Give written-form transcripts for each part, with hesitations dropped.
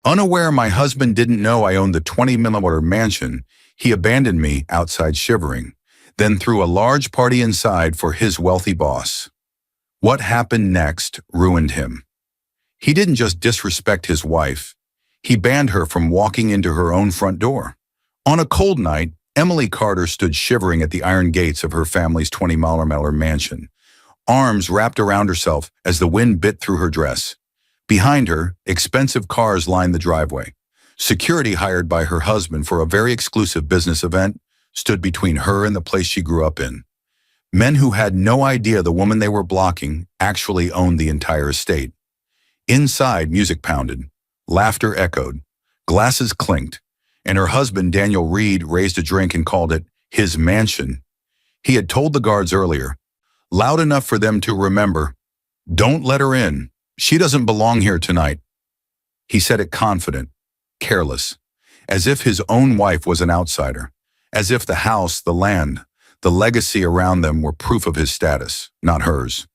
Unaware my husband didn't know I owned the 20-millimeter mansion, he abandoned me outside Shivering, then threw a large party inside for his wealthy boss. What happened next ruined him. He didn't just disrespect his wife. He banned her from walking into her own front door. On a cold night, Emily Carter stood shivering at the iron gates of her family's 20-millimeter mansion, arms wrapped around herself as the wind bit through her dress. Behind her, expensive cars lined the driveway. Security hired by her husband for a very exclusive business event stood between her and the place she grew up in. Men who had no idea the woman they were blocking actually owned the entire estate. Inside, music pounded, laughter echoed, glasses clinked, and her husband, Daniel Reed, raised a drink and called it his mansion. He had told the guards earlier, loud enough for them to remember, "Don't let her in. She doesn't belong here tonight." He said it confident, careless, as if his own wife was an outsider, as if the house, the land, the legacy around them were proof of his status, not hers.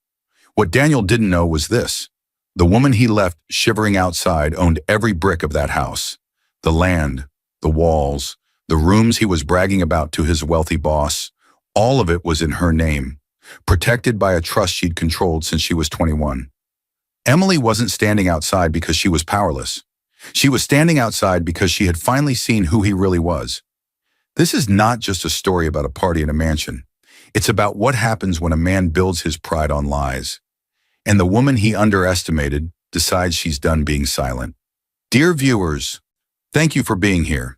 What Daniel didn't know was this. The woman he left shivering outside owned every brick of that house. The land, the walls, the rooms he was bragging about to his wealthy boss, all of it was in her name, protected by a trust she'd controlled since she was 21. Emily wasn't standing outside because she was powerless. She was standing outside because she had finally seen who he really was. This is not just a story about a party in a mansion. It's about what happens when a man builds his pride on lies. And the woman he underestimated decides she's done being silent. Dear viewers, thank you for being here.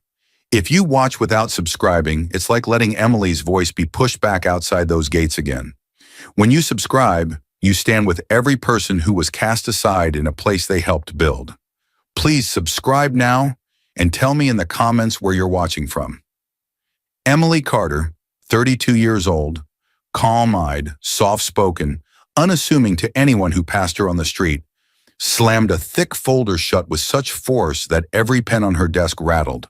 If you watch without subscribing, it's like letting Emily's voice be pushed back outside those gates again. When you subscribe, you stand with every person who was cast aside in a place they helped build. Please subscribe now and tell me in the comments where you're watching from. Emily Carter, 32 years old, calm-eyed, soft-spoken, unassuming to anyone who passed her on the street, slammed a thick folder shut with such force that every pen on her desk rattled.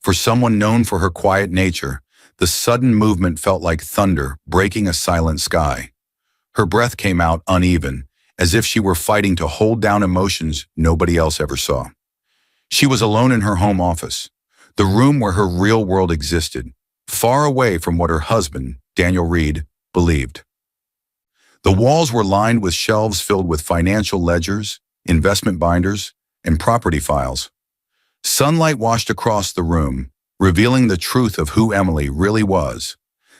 For someone known for her quiet nature, the sudden movement felt like thunder breaking a silent sky. Her breath came out uneven, as if she were fighting to hold down emotions nobody else ever saw. She was alone in her home office, the room where her real world existed, far away from what her husband, Daniel Reed, believed. The walls were lined with shelves filled with financial ledgers, investment binders, and property files. Sunlight washed across the room, revealing the truth of who Emily really was,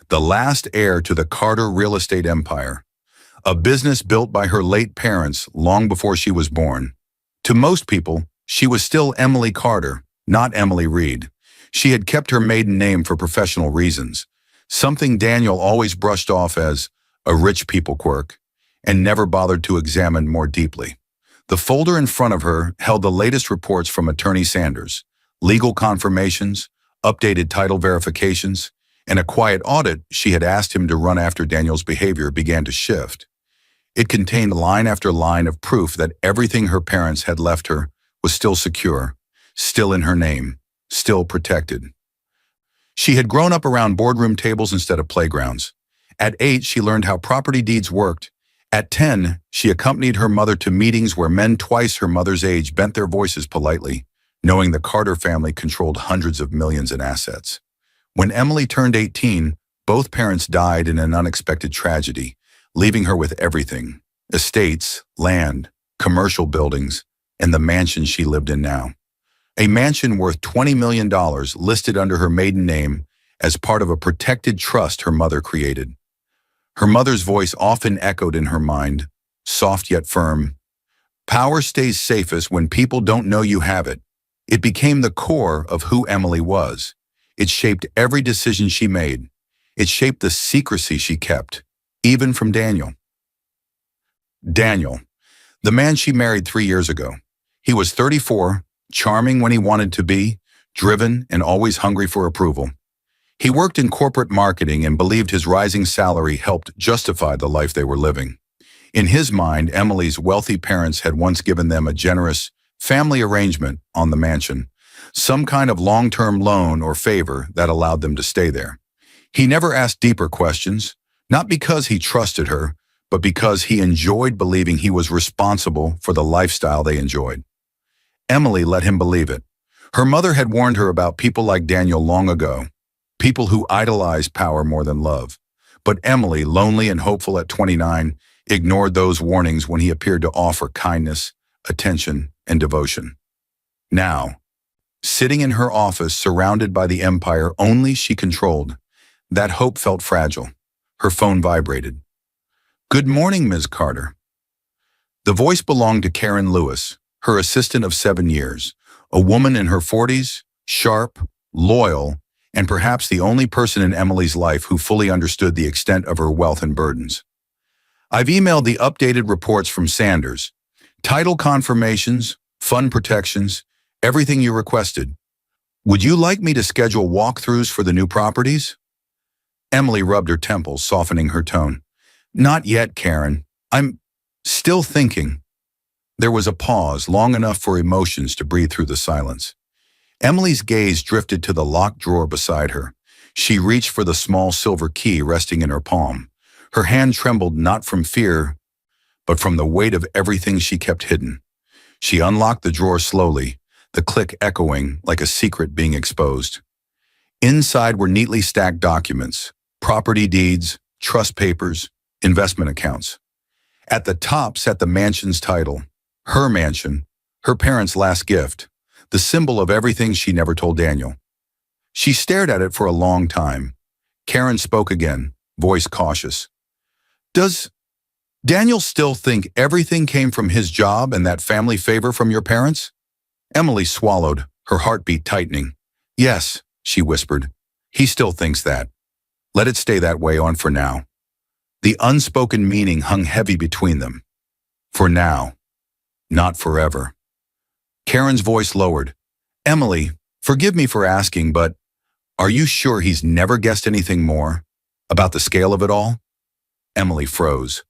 the last heir to the Carter real estate empire, a business built by her late parents long before she was born. To most people, she was still Emily Carter, not Emily Reed. She had kept her maiden name for professional reasons, something Daniel always brushed off as a rich people quirk, and never bothered to examine more deeply. The folder in front of her held the latest reports from Attorney Sanders, legal confirmations, updated title verifications, and a quiet audit she had asked him to run after Daniel's behavior began to shift. It contained line after line of proof that everything her parents had left her was still secure, still in her name, still protected. She had grown up around boardroom tables instead of playgrounds. At 8, she learned how property deeds worked. At 10, she accompanied her mother to meetings where men twice her mother's age bent their voices politely, knowing the Carter family controlled hundreds of millions in assets. When Emily turned 18, both parents died in an unexpected tragedy, leaving her with everything: estates, land, commercial buildings, and the mansion she lived in now. A mansion worth $20 million listed under her maiden name as part of a protected trust her mother created. Her mother's voice often echoed in her mind, soft yet firm. Power stays safest when people don't know you have it. It became the core of who Emily was. It shaped every decision she made. It shaped the secrecy she kept, even from Daniel. Daniel, the man she married 3 years ago. He was 34, charming when he wanted to be, driven and always hungry for approval. He worked in corporate marketing and believed his rising salary helped justify the life they were living. In his mind, Emily's wealthy parents had once given them a generous family arrangement on the mansion, some kind of long-term loan or favor that allowed them to stay there. He never asked deeper questions, not because he trusted her, but because he enjoyed believing he was responsible for the lifestyle they enjoyed. Emily let him believe it. Her mother had warned her about people like Daniel long ago, people who idolize power more than love. But Emily, lonely and hopeful at 29, ignored those warnings when he appeared to offer kindness, attention, and devotion. Now, sitting in her office surrounded by the empire only she controlled, that hope felt fragile. Her phone vibrated. "Good morning, Ms. Carter." The voice belonged to Karen Lewis, her assistant of 7 years, a woman in her 40s, sharp, loyal, and perhaps the only person in Emily's life who fully understood the extent of her wealth and burdens. "I've emailed the updated reports from Sanders. Title confirmations, fund protections, everything you requested. Would you like me to schedule walkthroughs for the new properties?" Emily rubbed her temples, softening her tone. "Not yet, Karen. I'm still thinking." There was a pause, long enough for emotions to breathe through the silence. Emily's gaze drifted to the locked drawer beside her. She reached for the small silver key resting in her palm. Her hand trembled not from fear, but from the weight of everything she kept hidden. She unlocked the drawer slowly, the click echoing like a secret being exposed. Inside were neatly stacked documents, property deeds, trust papers, investment accounts. At the top sat the mansion's title, her mansion, her parents' last gift, the symbol of everything she never told Daniel. She stared at it for a long time. Karen spoke again, voice cautious. "Does Daniel still think everything came from his job and that family favor from your parents?" Emily swallowed, her heartbeat tightening. "Yes," she whispered. "He still thinks that. Let it stay that way on for now." The unspoken meaning hung heavy between them. For now, not forever. Karen's voice lowered. "Emily, forgive me for asking, but are you sure he's never guessed anything more? About the scale of it all?" Emily froze.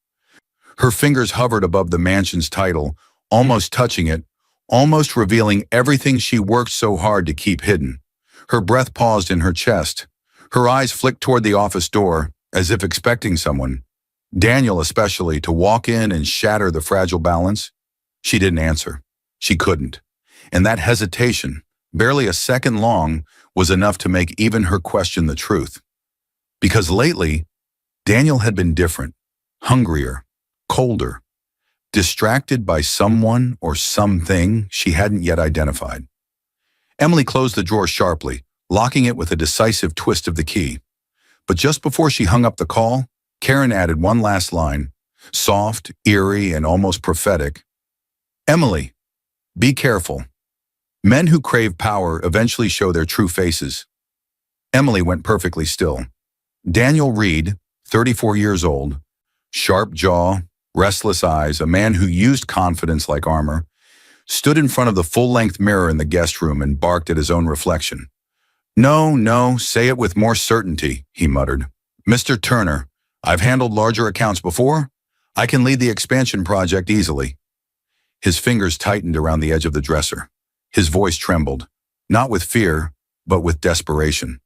Her fingers hovered above the mansion's title, almost touching it, almost revealing everything she worked so hard to keep hidden. Her breath paused in her chest. Her eyes flicked toward the office door, as if expecting someone, Daniel especially, to walk in and shatter the fragile balance. She didn't answer. She couldn't. And that hesitation, barely a second long, was enough to make even her question the truth. Because lately, Daniel had been different, hungrier, colder, distracted by someone or something she hadn't yet identified. Emily closed the drawer sharply, locking it with a decisive twist of the key. But just before she hung up the call, Karen added one last line, soft, eerie, and almost prophetic. "Emily, be careful. Men who crave power eventually show their true faces." Emily went perfectly still. Daniel Reed, 34 years old, sharp jaw, restless eyes, a man who used confidence like armor, stood in front of the full-length mirror in the guest room and barked at his own reflection. No, say it with more certainty," he muttered. "Mr. Turner, I've handled larger accounts before. I can lead the expansion project easily." His fingers tightened around the edge of the dresser. His voice trembled, not with fear, but with desperation.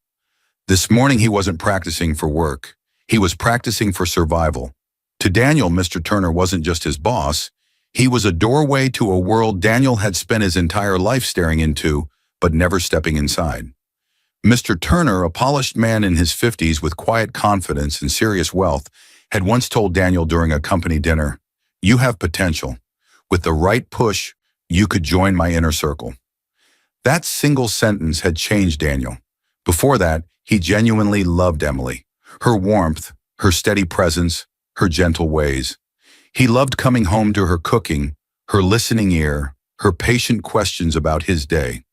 This morning he wasn't practicing for work. He was practicing for survival. To Daniel, Mr. Turner wasn't just his boss. He was a doorway to a world Daniel had spent his entire life staring into, but never stepping inside. Mr. Turner, a polished man in his 50s with quiet confidence and serious wealth, had once told Daniel during a company dinner, "You have potential. With the right push, you could join my inner circle." That single sentence had changed Daniel. Before that, he genuinely loved Emily, her warmth, her steady presence, her gentle ways. He loved coming home to her cooking, her listening ear, her patient questions about his day.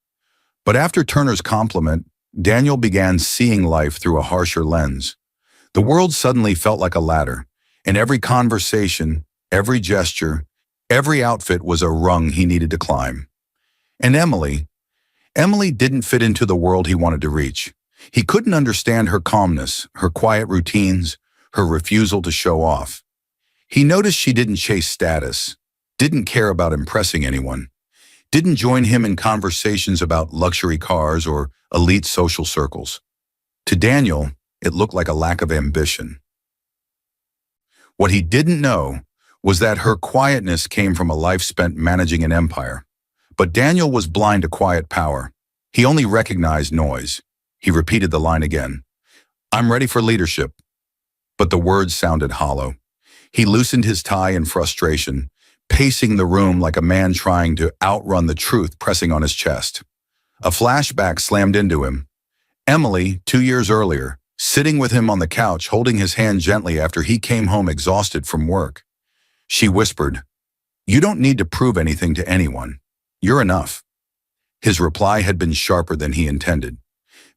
But after Turner's compliment, Daniel began seeing life through a harsher lens. The world suddenly felt like a ladder, and every conversation, every gesture, every outfit was a rung he needed to climb. And Emily didn't fit into the world he wanted to reach. He couldn't understand her calmness, her quiet routines, her refusal to show off. He noticed she didn't chase status, didn't care about impressing anyone, didn't join him in conversations about luxury cars or elite social circles. To Daniel, it looked like a lack of ambition. What he didn't know was that her quietness came from a life spent managing an empire. But Daniel was blind to quiet power. He only recognized noise. He repeated the line again. I'm ready for leadership. But the words sounded hollow. He loosened his tie in frustration, pacing the room like a man trying to outrun the truth pressing on his chest. A flashback slammed into him. Emily, 2 years earlier, sitting with him on the couch, holding his hand gently after he came home exhausted from work. She whispered, "You don't need to prove anything to anyone. You're enough." His reply had been sharper than he intended.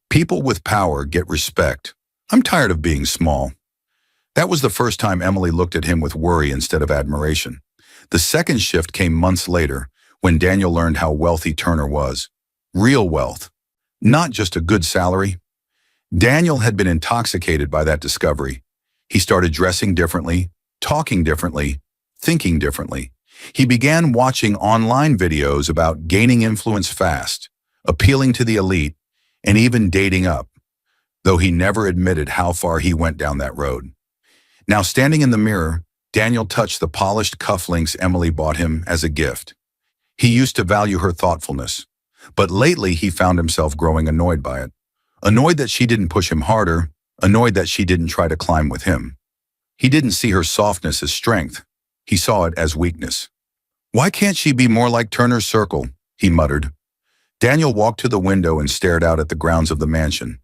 People with power get respect. I'm tired of being small. That was the first time Emily looked at him with worry instead of admiration. The second shift came months later, when Daniel learned how wealthy Turner was. Real wealth, not just a good salary. Daniel had been intoxicated by that discovery. He started dressing differently, talking differently, thinking differently. He began watching online videos about gaining influence fast, appealing to the elite, and even dating up, though he never admitted how far he went down that road. Now, standing in the mirror, Daniel touched the polished cufflinks Emily bought him as a gift. He used to value her thoughtfulness, but lately he found himself growing annoyed by it. Annoyed that she didn't push him harder, annoyed that she didn't try to climb with him. He didn't see her softness as strength. He saw it as weakness. Why can't she be more like Turner's Circle? He muttered. Daniel walked to the window and stared out at the grounds of the mansion.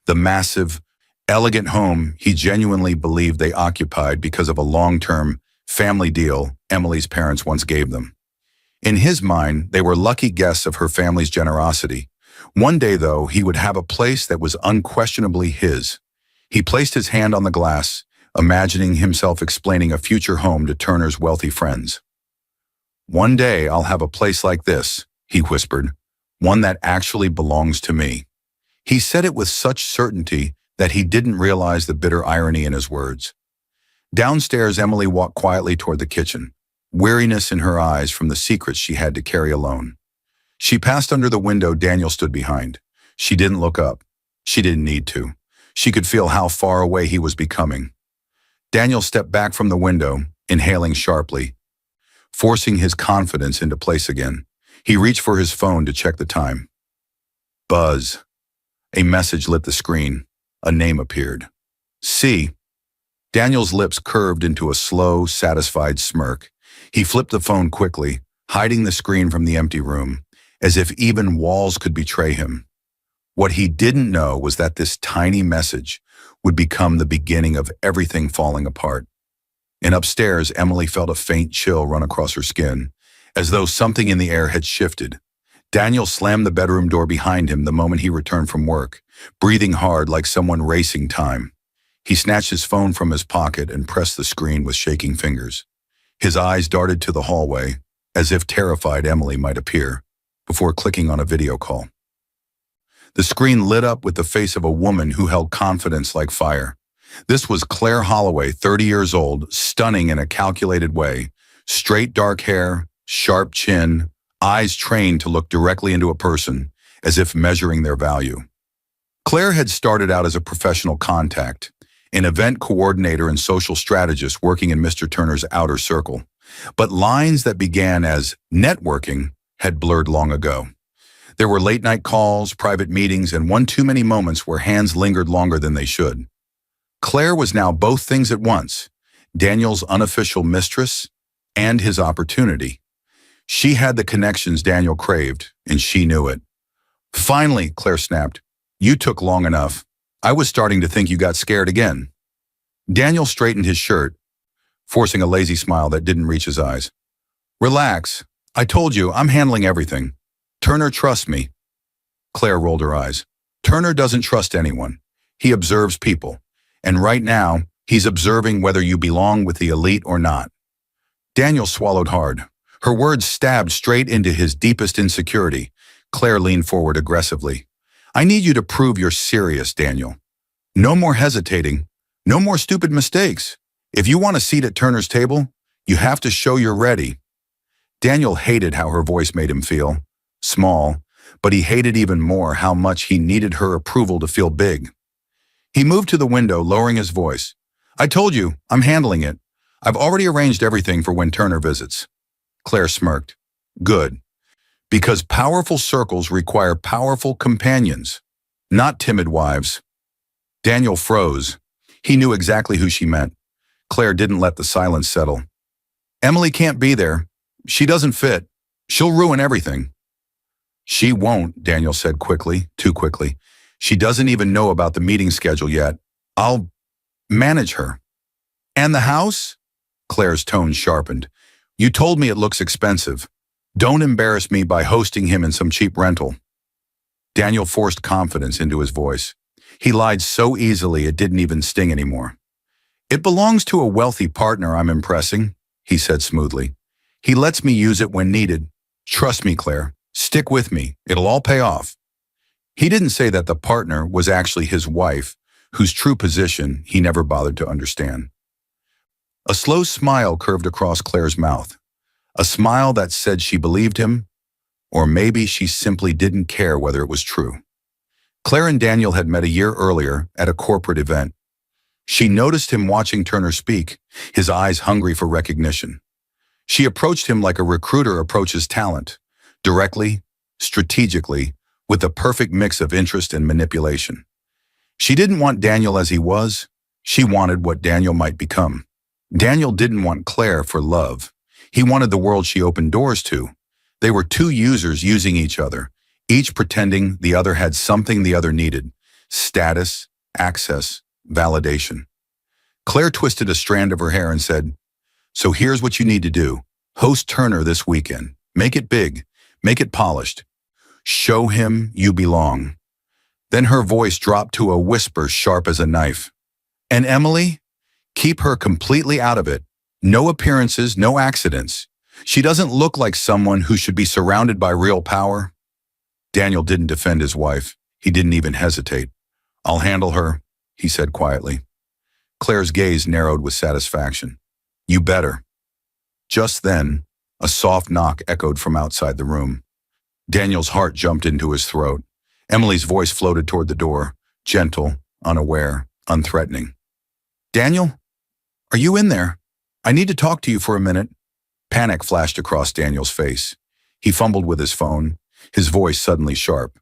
The massive, elegant home he genuinely believed they occupied because of a long-term family deal Emily's parents once gave them. In his mind, they were lucky guests of her family's generosity. One day, though, he would have a place that was unquestionably his. He placed his hand on the glass, imagining himself explaining a future home to Turner's wealthy friends. One day I'll have a place like this, he whispered, one that actually belongs to me. He said it with such certainty that he didn't realize the bitter irony in his words. Downstairs, Emily walked quietly toward the kitchen, weariness in her eyes from the secrets she had to carry alone. She passed under the window Daniel stood behind. She didn't look up. She didn't need to. She could feel how far away he was becoming. Daniel stepped back from the window, inhaling sharply, forcing his confidence into place again. He reached for his phone to check the time. Buzz. A message lit the screen. A name appeared. C. Daniel's lips curved into a slow, satisfied smirk. He flipped the phone quickly, hiding the screen from the empty room, as if even walls could betray him. What he didn't know was that this tiny message would become the beginning of everything falling apart. And upstairs, Emily felt a faint chill run across her skin, as though something in the air had shifted. Daniel slammed the bedroom door behind him the moment he returned from work, breathing hard like someone racing time. He snatched his phone from his pocket and pressed the screen with shaking fingers. His eyes darted to the hallway, as if terrified Emily might appear, before clicking on a video call. The screen lit up with the face of a woman who held confidence like fire. This was Claire Holloway, 30 years old, stunning in a calculated way. Straight dark hair, sharp chin, eyes trained to look directly into a person, as if measuring their value. Claire had started out as a professional contact, an event coordinator and social strategist working in Mr. Turner's outer circle. But lines that began as networking had blurred long ago. There were late-night calls, private meetings, and one too many moments where hands lingered longer than they should. Claire was now both things at once, Daniel's unofficial mistress and his opportunity. She had the connections Daniel craved, and she knew it. Finally, Claire snapped, "You took long enough. I was starting to think you got scared again." Daniel straightened his shirt, forcing a lazy smile that didn't reach his eyes. "Relax. I told you, I'm handling everything. Turner trusts me." Claire rolled her eyes. "Turner doesn't trust anyone. He observes people. And right now, he's observing whether you belong with the elite or not." Daniel swallowed hard. Her words stabbed straight into his deepest insecurity. Claire leaned forward aggressively. "I need you to prove you're serious, Daniel. No more hesitating. No more stupid mistakes. If you want a seat at Turner's table, you have to show you're ready." Daniel hated how her voice made him feel. Small, but he hated even more how much he needed her approval to feel big. He moved to the window, lowering his voice. "I told you, I'm handling it. I've already arranged everything for when Turner visits." Claire smirked. "Good. Because powerful circles require powerful companions, not timid wives. Daniel froze. He knew exactly who she meant. Claire didn't let the silence settle. Emily can't be there. She doesn't fit. She'll ruin everything. She won't, Daniel said quickly, too quickly. She doesn't even know about the meeting schedule yet. I'll manage her. And the house? Claire's tone sharpened. You told me it looks expensive. Don't embarrass me by hosting him in some cheap rental. Daniel forced confidence into his voice. He lied so easily it didn't even sting anymore. It belongs to a wealthy partner I'm impressing, he said smoothly. He lets me use it when needed. Trust me, Claire. Stick with me. It'll all pay off. He didn't say that the partner was actually his wife, whose true position he never bothered to understand. A slow smile curved across Claire's mouth. A smile that said she believed him, or maybe she simply didn't care whether it was true. Claire and Daniel had met a year earlier at a corporate event. She noticed him watching Turner speak, his eyes hungry for recognition. She approached him like a recruiter approaches talent, directly, strategically, with the perfect mix of interest and manipulation. She didn't want Daniel as he was. She wanted what Daniel might become. Daniel didn't want Claire for love. He wanted the world she opened doors to. They were two users using each other, each pretending the other had something the other needed: status, access, validation. Claire twisted a strand of her hair and said, "So here's what you need to do. Host Turner this weekend. Make it big. Make it polished. Show him you belong." Then her voice dropped to a whisper sharp as a knife. "And Emily? Keep her completely out of it. No appearances, no accidents. She doesn't look like someone who should be surrounded by real power." Daniel didn't defend his wife. He didn't even hesitate. "I'll handle her," he said quietly. Claire's gaze narrowed with satisfaction. "You better." Just then, a soft knock echoed from outside the room. Daniel's heart jumped into his throat. Emily's voice floated toward the door, gentle, unaware, unthreatening. "Daniel? Are you in there? I need to talk to you for a minute." Panic flashed across Daniel's face. He fumbled with his phone, his voice suddenly sharp.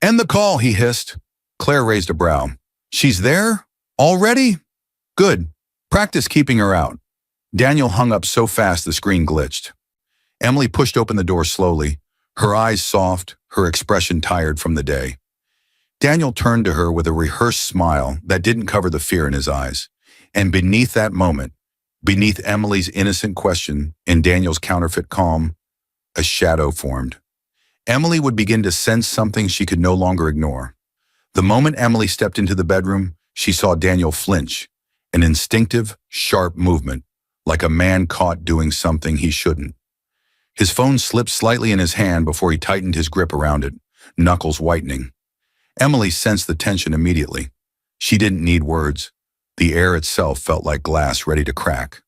"End the call," he hissed. Claire raised a brow. "She's there? Already? Good. Practice keeping her out." Daniel hung up so fast the screen glitched. Emily pushed open the door slowly, her eyes soft, her expression tired from the day. Daniel turned to her with a rehearsed smile that didn't cover the fear in his eyes. And beneath that moment, beneath Emily's innocent question and Daniel's counterfeit calm, a shadow formed. Emily would begin to sense something she could no longer ignore. The moment Emily stepped into the bedroom, she saw Daniel flinch, an instinctive, sharp movement, like a man caught doing something he shouldn't. His phone slipped slightly in his hand before he tightened his grip around it, knuckles whitening. Emily sensed the tension immediately. She didn't need words. The air itself felt like glass ready to crack.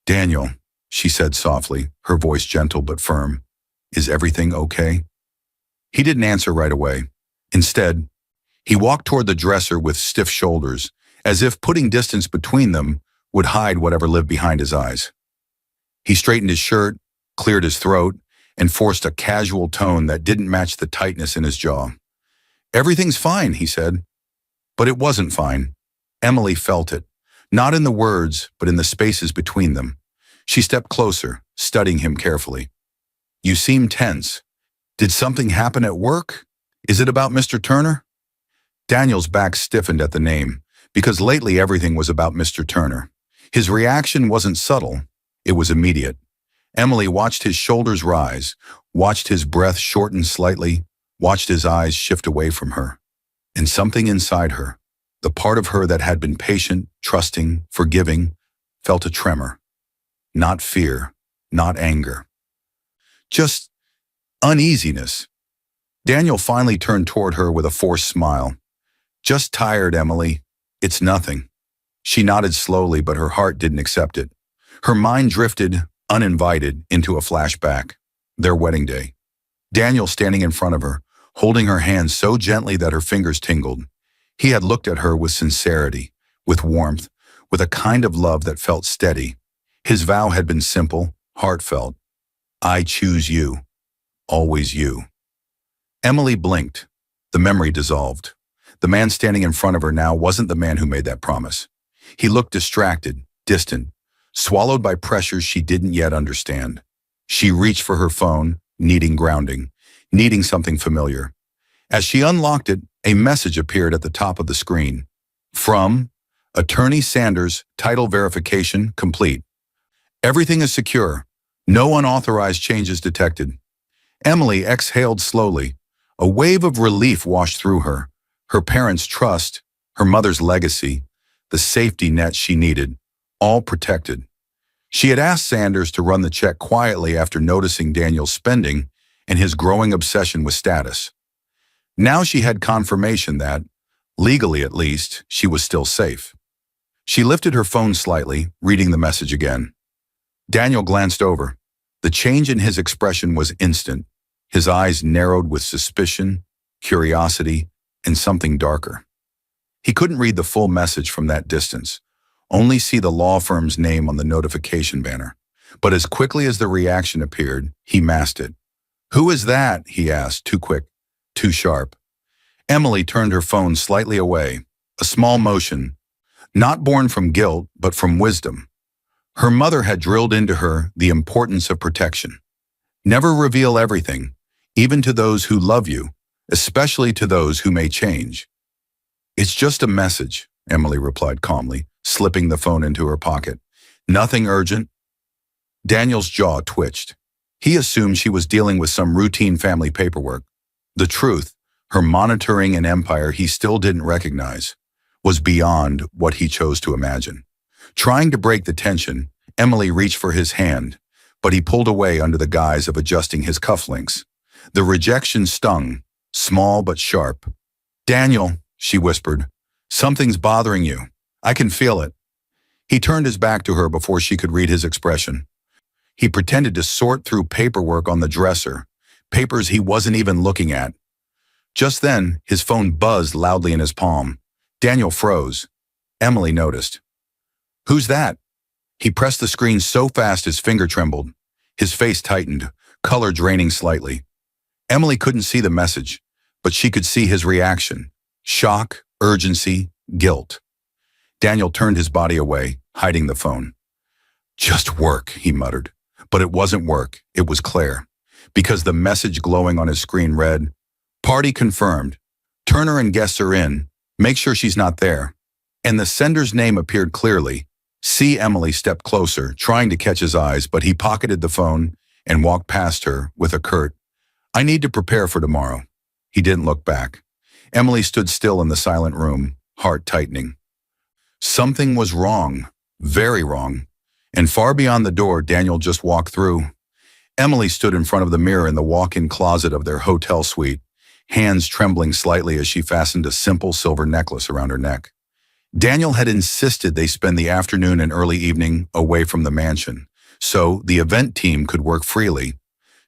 "Daniel," she said softly, her voice gentle but firm, "is everything okay?" He didn't answer right away. Instead, he walked toward the dresser with stiff shoulders, as if putting distance between them would hide whatever lived behind his eyes. He straightened his shirt, cleared his throat, and forced a casual tone that didn't match the tightness in his jaw. "Everything's fine," he said. But it wasn't fine. Emily felt it, not in the words, but in the spaces between them. She stepped closer, studying him carefully. "You seem tense. Did something happen at work? Is it about Mr. Turner?" Daniel's back stiffened at the name, because lately everything was about Mr. Turner. His reaction wasn't subtle, it was immediate. Emily watched his shoulders rise, watched his breath shorten slightly, watched his eyes shift away from her. And something inside her, the part of her that had been patient, trusting, forgiving, felt a tremor. Not fear, not anger. Just uneasiness. Daniel finally turned toward her with a forced smile. "Just tired, Emily. It's nothing." She nodded slowly, but her heart didn't accept it. Her mind drifted, uninvited, into a flashback. Their wedding day. Daniel standing in front of her, holding her hand so gently that her fingers tingled. He had looked at her with sincerity, with warmth, with a kind of love that felt steady. His vow had been simple, heartfelt. "I choose you." always you. Emily blinked. The memory dissolved. The man standing in front of her now wasn't the man who made that promise. He looked distracted, distant, swallowed by pressures she didn't yet understand. She reached for her phone, needing grounding, needing something familiar. As she unlocked it, a message appeared at the top of the screen. From Attorney Sanders, title verification complete. Everything is secure. No unauthorized changes detected. Emily exhaled slowly. A wave of relief washed through her. Her parents' trust, her mother's legacy, the safety net she needed, all protected. She had asked Sanders to run the check quietly after noticing Daniel's spending and his growing obsession with status. Now she had confirmation that, legally at least, she was still safe. She lifted her phone slightly, reading the message again. Daniel glanced over. The change in his expression was instant. His eyes narrowed with suspicion, curiosity, and something darker. He couldn't read the full message from that distance, only see the law firm's name on the notification banner. But as quickly as the reaction appeared, he masked it. "Who is that?" he asked, too quick, too sharp. Emily turned her phone slightly away, a small motion, not born from guilt, but from wisdom. Her mother had drilled into her the importance of protection. Never reveal everything, even to those who love you, especially to those who may change. "It's just a message," Emily replied calmly, slipping the phone into her pocket. "Nothing urgent." Daniel's jaw twitched. He assumed she was dealing with some routine family paperwork. The truth, her monitoring an empire he still didn't recognize, was beyond what he chose to imagine. Trying to break the tension, Emily reached for his hand, but he pulled away under the guise of adjusting his cufflinks. The rejection stung, small but sharp. "Daniel," she whispered, "something's bothering you. I can feel it." He turned his back to her before she could read his expression. He pretended to sort through paperwork on the dresser, papers he wasn't even looking at. Just then, his phone buzzed loudly in his palm. Daniel froze. Emily noticed. "Who's that?" He pressed the screen so fast his finger trembled. His face tightened, color draining slightly. Emily couldn't see the message, but she could see his reaction. Shock, urgency, guilt. Daniel turned his body away, hiding the phone. "Just work," he muttered. But it wasn't work, it was Claire. Because the message glowing on his screen read, "Party confirmed. Turner and guests are in. Make sure she's not there." And the sender's name appeared clearly. Emily stepped closer, trying to catch his eyes, but he pocketed the phone and walked past her with a curt, "I need to prepare for tomorrow." He didn't look back. Emily stood still in the silent room, heart tightening. Something was wrong, very wrong. And far beyond the door Daniel just walked through. Emily stood in front of the mirror in the walk-in closet of their hotel suite, hands trembling slightly as she fastened a simple silver necklace around her neck. Daniel had insisted they spend the afternoon and early evening away from the mansion, so the event team could work freely.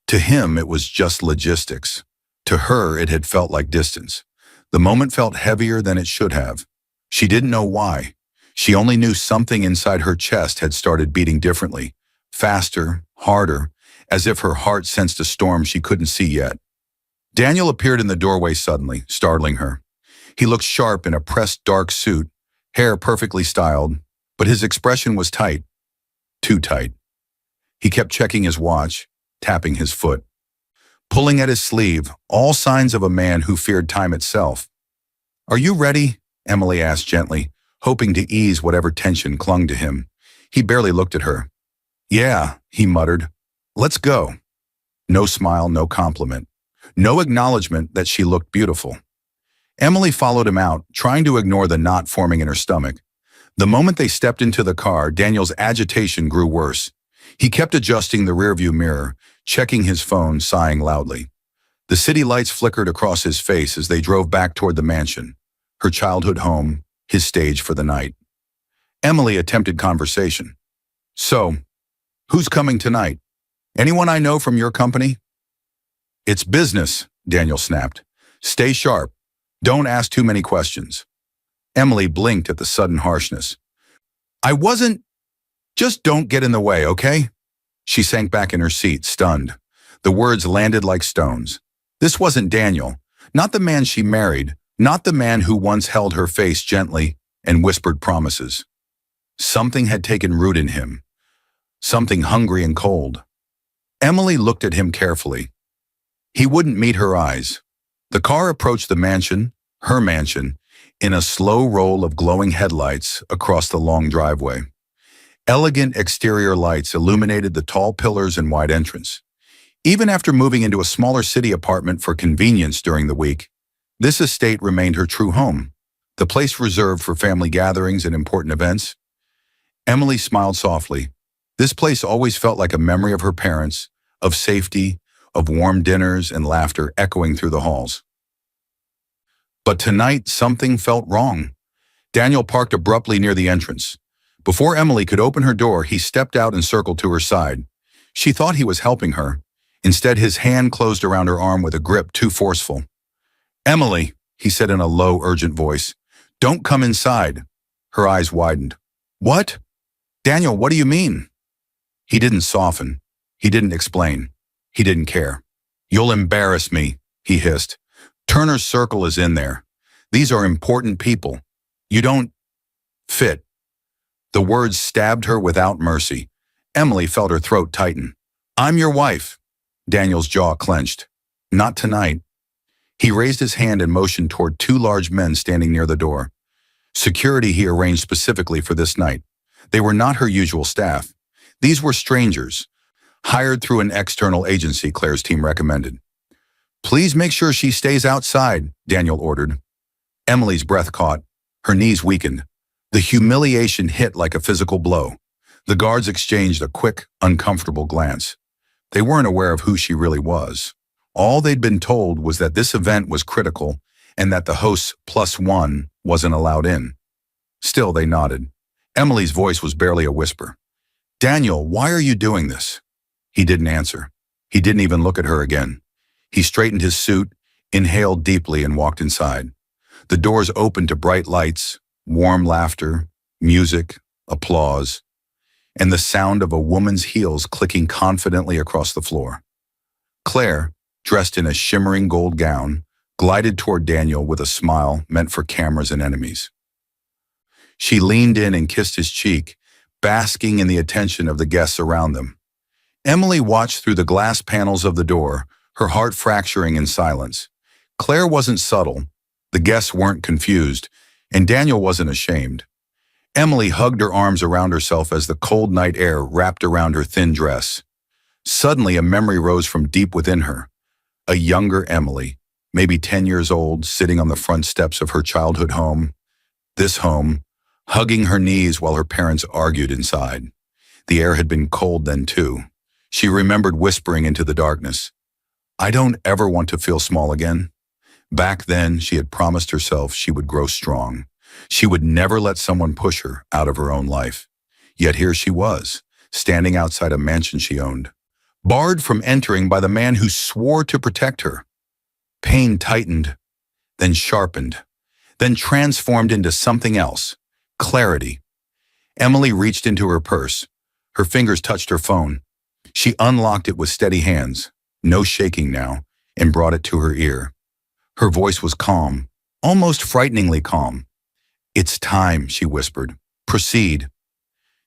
To him, it was just logistics. To her, it had felt like distance. The moment felt heavier than it should have. She didn't know why. She only knew something inside her chest had started beating differently, faster, harder, as if her heart sensed a storm she couldn't see yet. Daniel appeared in the doorway suddenly, startling her. He looked sharp in a pressed dark suit, hair perfectly styled, but his expression was tight. Too tight. He kept checking his watch, tapping his foot, pulling at his sleeve, all signs of a man who feared time itself. "Are you ready?" Emily asked gently, hoping to ease whatever tension clung to him. He barely looked at her. "Yeah," he muttered. "Let's go." No smile, no compliment. No acknowledgement that she looked beautiful. Emily followed him out, trying to ignore the knot forming in her stomach. The moment they stepped into the car, Daniel's agitation grew worse. He kept adjusting the rearview mirror, checking his phone, sighing loudly. The city lights flickered across his face as they drove back toward the mansion, her childhood home, his stage for the night. Emily attempted conversation. "So, who's coming tonight? Anyone I know from your company?" "It's business," Daniel snapped. "Stay sharp. Don't ask too many questions." Emily blinked at the sudden harshness. "I wasn't. Just don't get in the way, okay?" She sank back in her seat, stunned. The words landed like stones. This wasn't Daniel, not the man she married, not the man who once held her face gently and whispered promises. Something had taken root in him, something hungry and cold. Emily looked at him carefully. He wouldn't meet her eyes. The car approached the mansion, her mansion, in a slow roll of glowing headlights across the long driveway. Elegant exterior lights illuminated the tall pillars and wide entrance. Even after moving into a smaller city apartment for convenience during the week, this estate remained her true home, the place reserved for family gatherings and important events. Emily smiled softly. This place always felt like a memory of her parents, of safety, of warm dinners and laughter echoing through the halls. But tonight, something felt wrong. Daniel parked abruptly near the entrance. Before Emily could open her door, he stepped out and circled to her side. She thought he was helping her. Instead, his hand closed around her arm with a grip too forceful. "Emily," he said in a low, urgent voice, "don't come inside." Her eyes widened. "What? Daniel, what do you mean?" He didn't soften. He didn't explain. He didn't care. "You'll embarrass me," he hissed. "Turner's Circle is in there. These are important people. You don't fit." The words stabbed her without mercy. Emily felt her throat tighten. "I'm your wife." Daniel's jaw clenched. "Not tonight." He raised his hand and motioned toward two large men standing near the door. Security he arranged specifically for this night. They were not her usual staff. These were strangers, hired through an external agency, Claire's team recommended. "Please make sure she stays outside," Daniel ordered. Emily's breath caught. Her knees weakened. The humiliation hit like a physical blow. The guards exchanged a quick, uncomfortable glance. They weren't aware of who she really was. All they'd been told was that this event was critical and that the host's +1 wasn't allowed in. Still, they nodded. Emily's voice was barely a whisper. "Daniel, why are you doing this?" He didn't answer. He didn't even look at her again. He straightened his suit, inhaled deeply, and walked inside. The doors opened to bright lights, warm laughter, music, applause, and the sound of a woman's heels clicking confidently across the floor. Claire, dressed in a shimmering gold gown, glided toward Daniel with a smile meant for cameras and enemies. She leaned in and kissed his cheek, basking in the attention of the guests around them. Emily watched through the glass panels of the door, her heart fracturing in silence. Claire wasn't subtle, the guests weren't confused, and Daniel wasn't ashamed. Emily hugged her arms around herself as the cold night air wrapped around her thin dress. Suddenly, a memory rose from deep within her. A younger Emily, maybe 10 years old, sitting on the front steps of her childhood home. This home, hugging her knees while her parents argued inside. The air had been cold then, too. She remembered whispering into the darkness, "I don't ever want to feel small again." Back then, she had promised herself she would grow strong. She would never let someone push her out of her own life. Yet here she was, standing outside a mansion she owned, barred from entering by the man who swore to protect her. Pain tightened, then sharpened, then transformed into something else, clarity. Emily reached into her purse. Her fingers touched her phone. She unlocked it with steady hands, no shaking now, and brought it to her ear. Her voice was calm, almost frighteningly calm. "It's time," she whispered. "Proceed."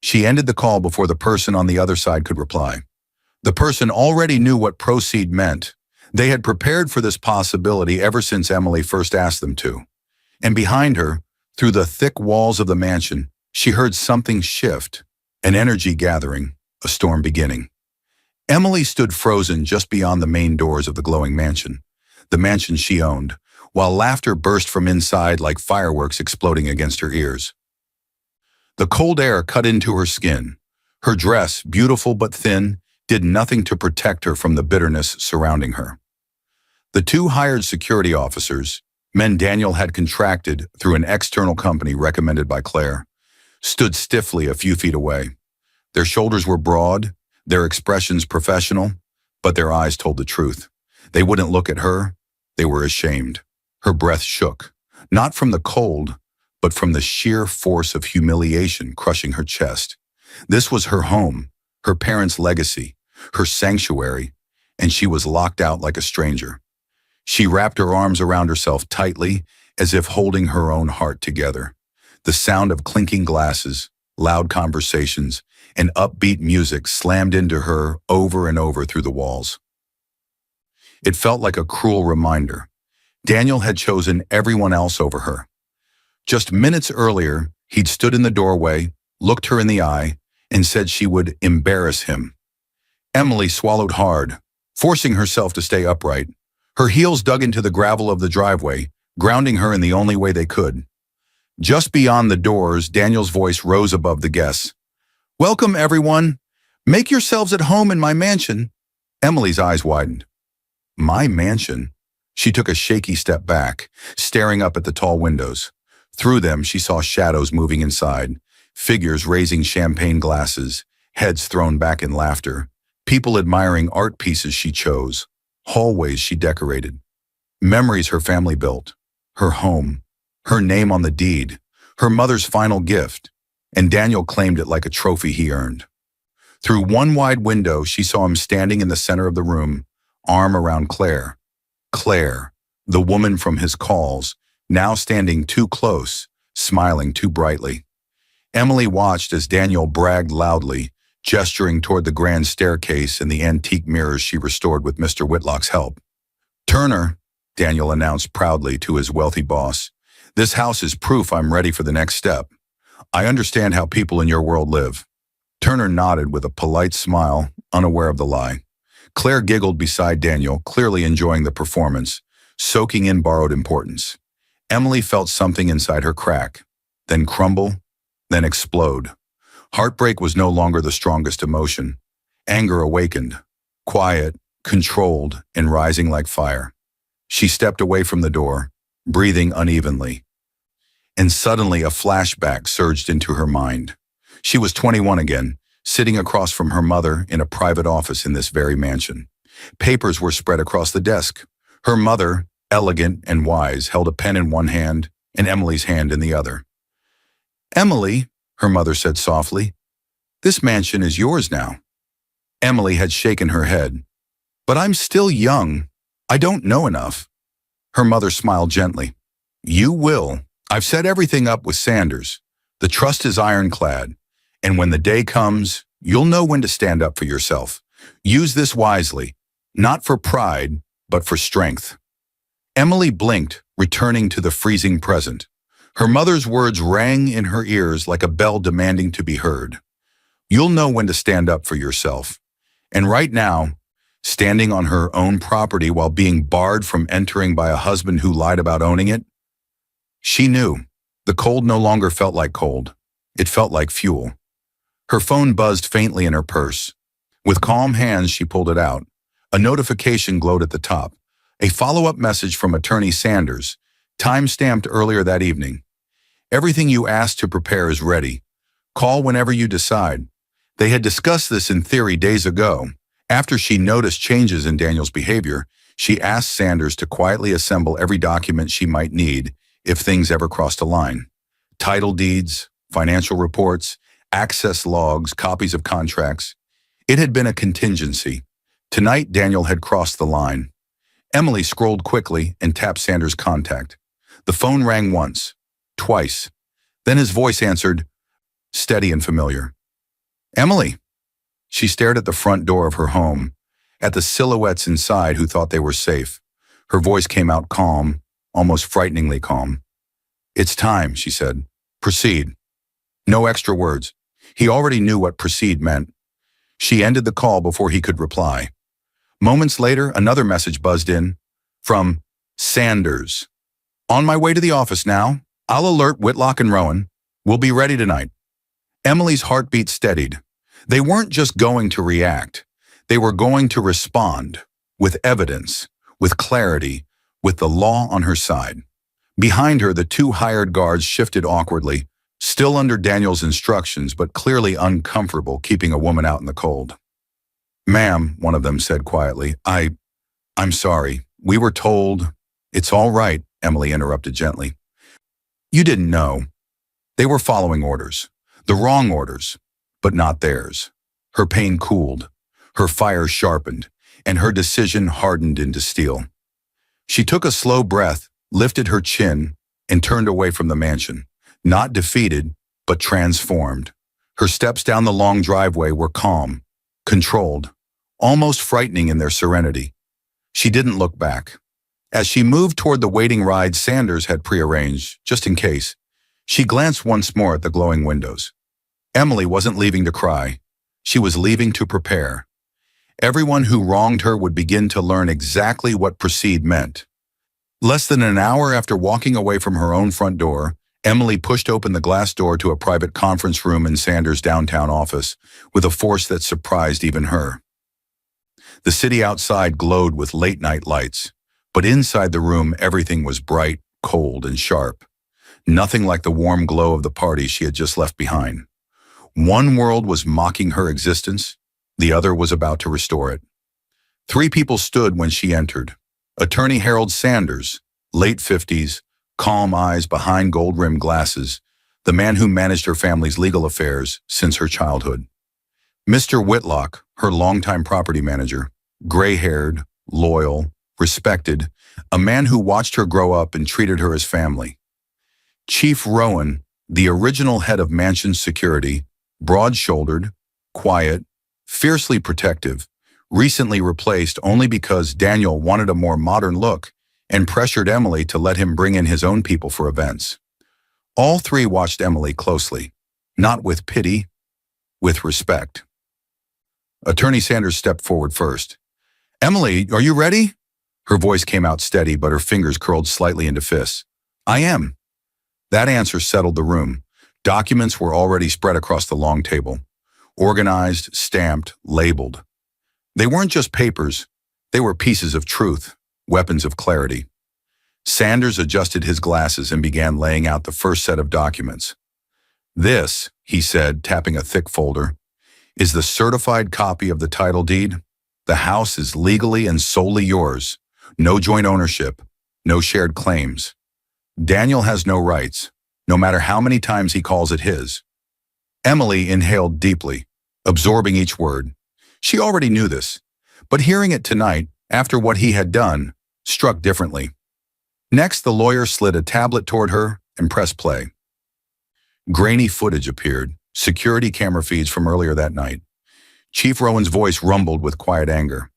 She ended the call before the person on the other side could reply. The person already knew what proceed meant. They had prepared for this possibility ever since Emily first asked them to. And behind her, through the thick walls of the mansion, she heard something shift, an energy gathering, a storm beginning. Emily stood frozen just beyond the main doors of the glowing mansion, the mansion she owned, while laughter burst from inside like fireworks exploding against her ears. The cold air cut into her skin. Her dress, beautiful but thin, did nothing to protect her from the bitterness surrounding her. The two hired security officers, men Daniel had contracted through an external company recommended by Claire, stood stiffly a few feet away. Their shoulders were broad, their expressions professional, but their eyes told the truth. They wouldn't look at her. They were ashamed. Her breath shook, not from the cold, but from the sheer force of humiliation crushing her chest. This was her home, her parents' legacy, her sanctuary, and she was locked out like a stranger. She wrapped her arms around herself tightly, as if holding her own heart together. The sound of clinking glasses, loud conversations, and upbeat music slammed into her over and over through the walls. It felt like a cruel reminder. Daniel had chosen everyone else over her. Just minutes earlier, he'd stood in the doorway, looked her in the eye, and said she would embarrass him. Emily swallowed hard, forcing herself to stay upright. Her heels dug into the gravel of the driveway, grounding her in the only way they could. Just beyond the doors, Daniel's voice rose above the guests. "Welcome, everyone. Make yourselves at home in my mansion." Emily's eyes widened. My mansion? She took a shaky step back, staring up at the tall windows. Through them, she saw shadows moving inside, figures raising champagne glasses, heads thrown back in laughter, people admiring art pieces she chose, hallways she decorated, memories her family built, her home, her name on the deed, her mother's final gift, and Daniel claimed it like a trophy he earned. Through one wide window, she saw him standing in the center of the room, arm around Claire. Claire, the woman from his calls, now standing too close, smiling too brightly. Emily watched as Daniel bragged loudly, gesturing toward the grand staircase and the antique mirrors she restored with Mr. Whitlock's help. "Turner," Daniel announced proudly to his wealthy boss, "this house is proof I'm ready for the next step. I understand how people in your world live." Turner nodded with a polite smile, unaware of the lie. Claire giggled beside Daniel, clearly enjoying the performance, soaking in borrowed importance. Emily felt something inside her crack, then crumble, then explode. Heartbreak was no longer the strongest emotion. Anger awakened, quiet, controlled, and rising like fire. She stepped away from the door, breathing unevenly. And suddenly a flashback surged into her mind. She was 21 again, sitting across from her mother in a private office in this very mansion. Papers were spread across the desk. Her mother, elegant and wise, held a pen in one hand and Emily's hand in the other. "Emily," her mother said softly, "this mansion is yours now." Emily had shaken her head. "But I'm still young. I don't know enough." Her mother smiled gently. "You will. I've set everything up with Sanders. The trust is ironclad. And when the day comes, you'll know when to stand up for yourself. Use this wisely, not for pride, but for strength." Emily blinked, returning to the freezing present. Her mother's words rang in her ears like a bell demanding to be heard. You'll know when to stand up for yourself. And right now, standing on her own property while being barred from entering by a husband who lied about owning it, she knew. The cold no longer felt like cold. It felt like fuel. Her phone buzzed faintly in her purse. With calm hands, she pulled it out. A notification glowed at the top. A follow-up message from Attorney Sanders, time-stamped earlier that evening. "Everything you asked to prepare is ready. Call whenever you decide." They had discussed this in theory days ago. After she noticed changes in Daniel's behavior, she asked Sanders to quietly assemble every document she might need if things ever crossed a line. Title deeds, financial reports, access logs, copies of contracts. It had been a contingency. Tonight, Daniel had crossed the line. Emily scrolled quickly and tapped Sanders' contact. The phone rang once, twice. Then his voice answered, steady and familiar. "Emily." She stared at the front door of her home, at the silhouettes inside who thought they were safe. Her voice came out calm, almost frighteningly calm. "It's time," she said. "Proceed." No extra words. He already knew what proceed meant. She ended the call before he could reply. Moments later, another message buzzed in from Sanders. "On my way to the office now. I'll alert Whitlock and Rowan. We'll be ready tonight." Emily's heartbeat steadied. They weren't just going to react. They were going to respond, with evidence, with clarity, with the law on her side. Behind her, the two hired guards shifted awkwardly, still under Daniel's instructions, but clearly uncomfortable keeping a woman out in the cold. "Ma'am," one of them said quietly, I'm sorry. We were told—" "It's all right," Emily interrupted gently. "You didn't know." They were following orders. The wrong orders, but not theirs. Her pain cooled. Her fire sharpened. and her decision hardened into steel. She took a slow breath, lifted her chin, and turned away from the mansion, not defeated, but transformed. Her steps down the long driveway were calm, controlled, almost frightening in their serenity. She didn't look back. As she moved toward the waiting ride Sanders had prearranged, just in case, she glanced once more at the glowing windows. Emily wasn't leaving to cry. She was leaving to prepare. Everyone who wronged her would begin to learn exactly what proceed meant. Less than an hour after walking away from her own front door, Emily pushed open the glass door to a private conference room in Sanders' downtown office with a force that surprised even her. The city outside glowed with late-night lights, but inside the room everything was bright, cold, and sharp. Nothing like the warm glow of the party she had just left behind. One world was mocking her existence, the other was about to restore it. 3 people stood when she entered. Attorney Harold Sanders, late 50s, calm eyes behind gold-rimmed glasses, the man who managed her family's legal affairs since her childhood. Mr. Whitlock, her longtime property manager, gray-haired, loyal, respected, a man who watched her grow up and treated her as family. Chief Rowan, the original head of mansion security, broad-shouldered, quiet, fiercely protective, recently replaced only because Daniel wanted a more modern look and pressured Emily to let him bring in his own people for events. All 3 watched Emily closely, not with pity, with respect. Attorney Sanders stepped forward first. "Emily, are you ready?" Her voice came out steady, but her fingers curled slightly into fists. "I am." That answer settled the room. Documents were already spread across the long table. Organized, stamped, labeled. They weren't just papers. They were pieces of truth, weapons of clarity. Sanders adjusted his glasses and began laying out the first set of documents. "This," he said, tapping a thick folder, "is the certified copy of the title deed. The house is legally and solely yours. No joint ownership, no shared claims. Daniel has no rights, no matter how many times he calls it his." Emily inhaled deeply, absorbing each word. She already knew this, but hearing it tonight, after what he had done, struck differently. Next, the lawyer slid a tablet toward her and pressed play. Grainy footage appeared, security camera feeds from earlier that night. Chief Rowan's voice rumbled with quiet anger.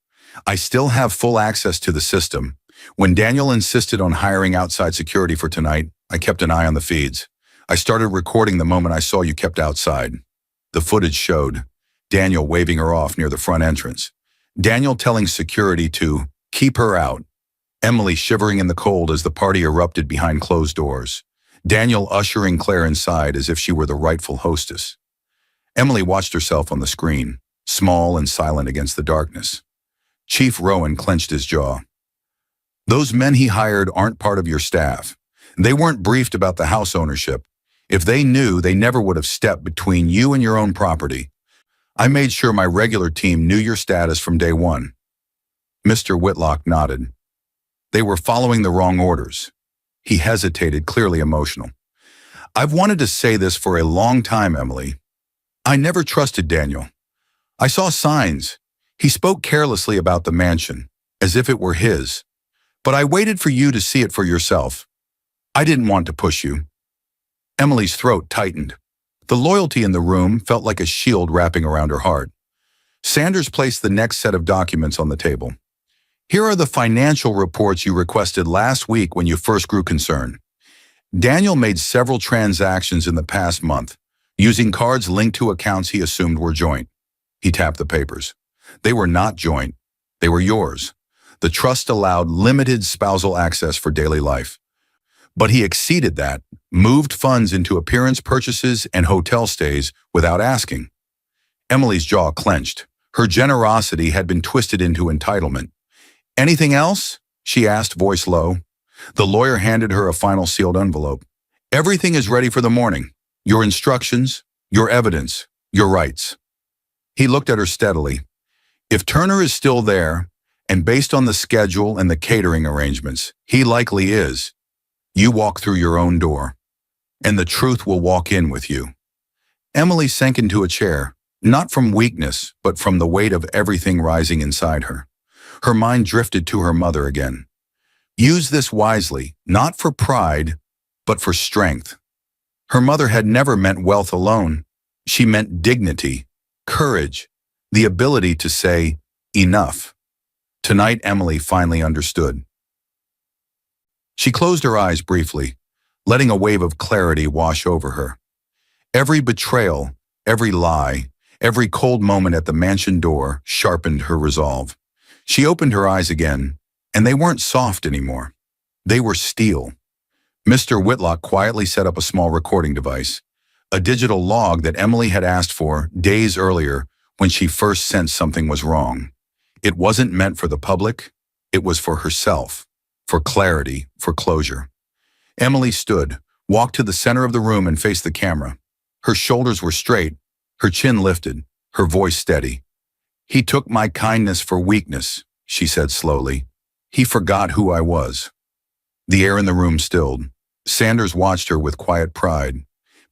"I still have full access to the system. When Daniel insisted on hiring outside security for tonight, I kept an eye on the feeds. I started recording the moment I saw you kept outside." The footage showed Daniel waving her off near the front entrance. Daniel telling security to keep her out. Emily shivering in the cold as the party erupted behind closed doors. Daniel ushering Claire inside as if she were the rightful hostess. Emily watched herself on the screen, small and silent against the darkness. Chief Rowan clenched his jaw. "Those men he hired aren't part of your staff. They weren't briefed about the house ownership. If they knew, they never would have stepped between you and your own property. I made sure my regular team knew your status from day one." Mr. Whitlock nodded. "They were following the wrong orders." He hesitated, clearly emotional. "I've wanted to say this for a long time, Emily. I never trusted Daniel. I saw signs. He spoke carelessly about the mansion, as if it were his. But I waited for you to see it for yourself. I didn't want to push you." Emily's throat tightened. The loyalty in the room felt like a shield wrapping around her heart. Sanders placed the next set of documents on the table. "Here are the financial reports you requested last week when you first grew concerned. Daniel made several transactions in the past month, using cards linked to accounts he assumed were joint." He tapped the papers. "They were not joint. They were yours. The trust allowed limited spousal access for daily life. But he exceeded that, moved funds into appearance purchases and hotel stays without asking." Emily's jaw clenched. Her generosity had been twisted into entitlement. "Anything else?" she asked, voice low. The lawyer handed her a final sealed envelope. "Everything is ready for the morning. Your instructions, your evidence, your rights." He looked at her steadily. "If Turner is still there, and based on the schedule and the catering arrangements, he likely is, you walk through your own door, and the truth will walk in with you." Emily sank into a chair, not from weakness, but from the weight of everything rising inside her. Her mind drifted to her mother again. Use this wisely, not for pride, but for strength. Her mother had never meant wealth alone. She meant dignity, courage, the ability to say, enough. Tonight, Emily finally understood. She closed her eyes briefly, letting a wave of clarity wash over her. Every betrayal, every lie, every cold moment at the mansion door sharpened her resolve. She opened her eyes again, and they weren't soft anymore. They were steel. Mr. Whitlock quietly set up a small recording device, a digital log that Emily had asked for days earlier when she first sensed something was wrong. It wasn't meant for the public, it was for herself, for clarity, for closure. Emily stood, walked to the center of the room and faced the camera. Her shoulders were straight, her chin lifted, her voice steady. "He took my kindness for weakness," she said slowly. "He forgot who I was." The air in the room stilled. Sanders watched her with quiet pride.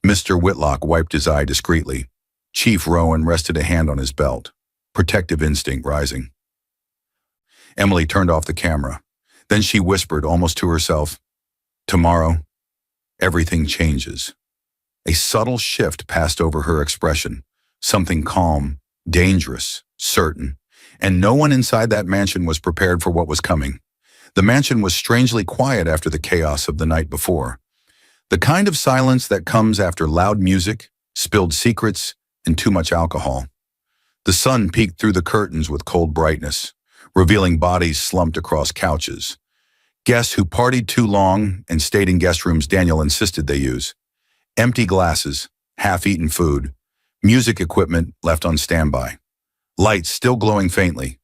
Mr. Whitlock wiped his eye discreetly. Chief Rowan rested a hand on his belt, protective instinct rising. Emily turned off the camera. Then she whispered almost to herself, "Tomorrow, everything changes." A subtle shift passed over her expression, something calm, dangerous, certain, and no one inside that mansion was prepared for what was coming. The mansion was strangely quiet after the chaos of the night before. The kind of silence that comes after loud music, spilled secrets, and too much alcohol. The sun peeked through the curtains with cold brightness, revealing bodies slumped across couches. Guests who partied too long and stayed in guest rooms Daniel insisted they use. Empty glasses, half-eaten food, music equipment left on standby. Lights still glowing faintly.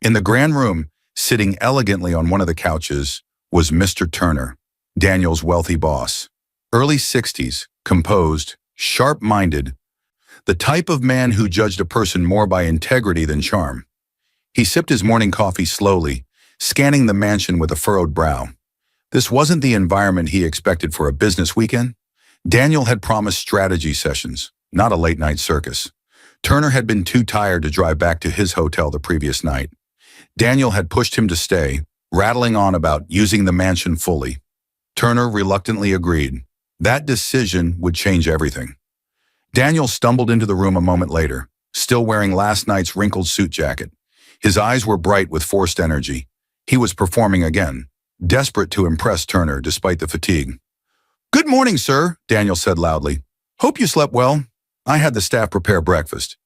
In the grand room, sitting elegantly on one of the couches, was Mr. Turner, Daniel's wealthy boss. Early 60s, composed, sharp-minded, the type of man who judged a person more by integrity than charm. He sipped his morning coffee slowly, scanning the mansion with a furrowed brow. This wasn't the environment he expected for a business weekend. Daniel had promised strategy sessions, not a late-night circus. Turner had been too tired to drive back to his hotel the previous night. Daniel had pushed him to stay, rattling on about using the mansion fully. Turner reluctantly agreed. That decision would change everything. Daniel stumbled into the room a moment later, still wearing last night's wrinkled suit jacket. His eyes were bright with forced energy. He was performing again, desperate to impress Turner despite the fatigue. "Good morning, sir," Daniel said loudly. "Hope you slept well. I had the staff prepare breakfast.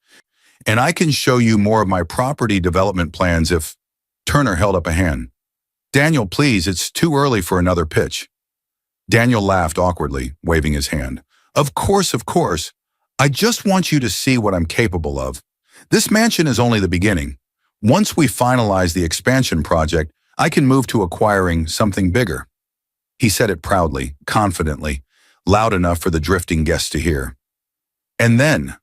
And I can show you more of my property development plans if—" Turner held up a hand. "Daniel, please, it's too early for another pitch." Daniel laughed awkwardly, waving his hand. Of course. I just want you to see what I'm capable of. This mansion is only the beginning. Once we finalize the expansion project, I can move to acquiring something bigger." He said it proudly, confidently, loud enough for the drifting guests to hear. And then,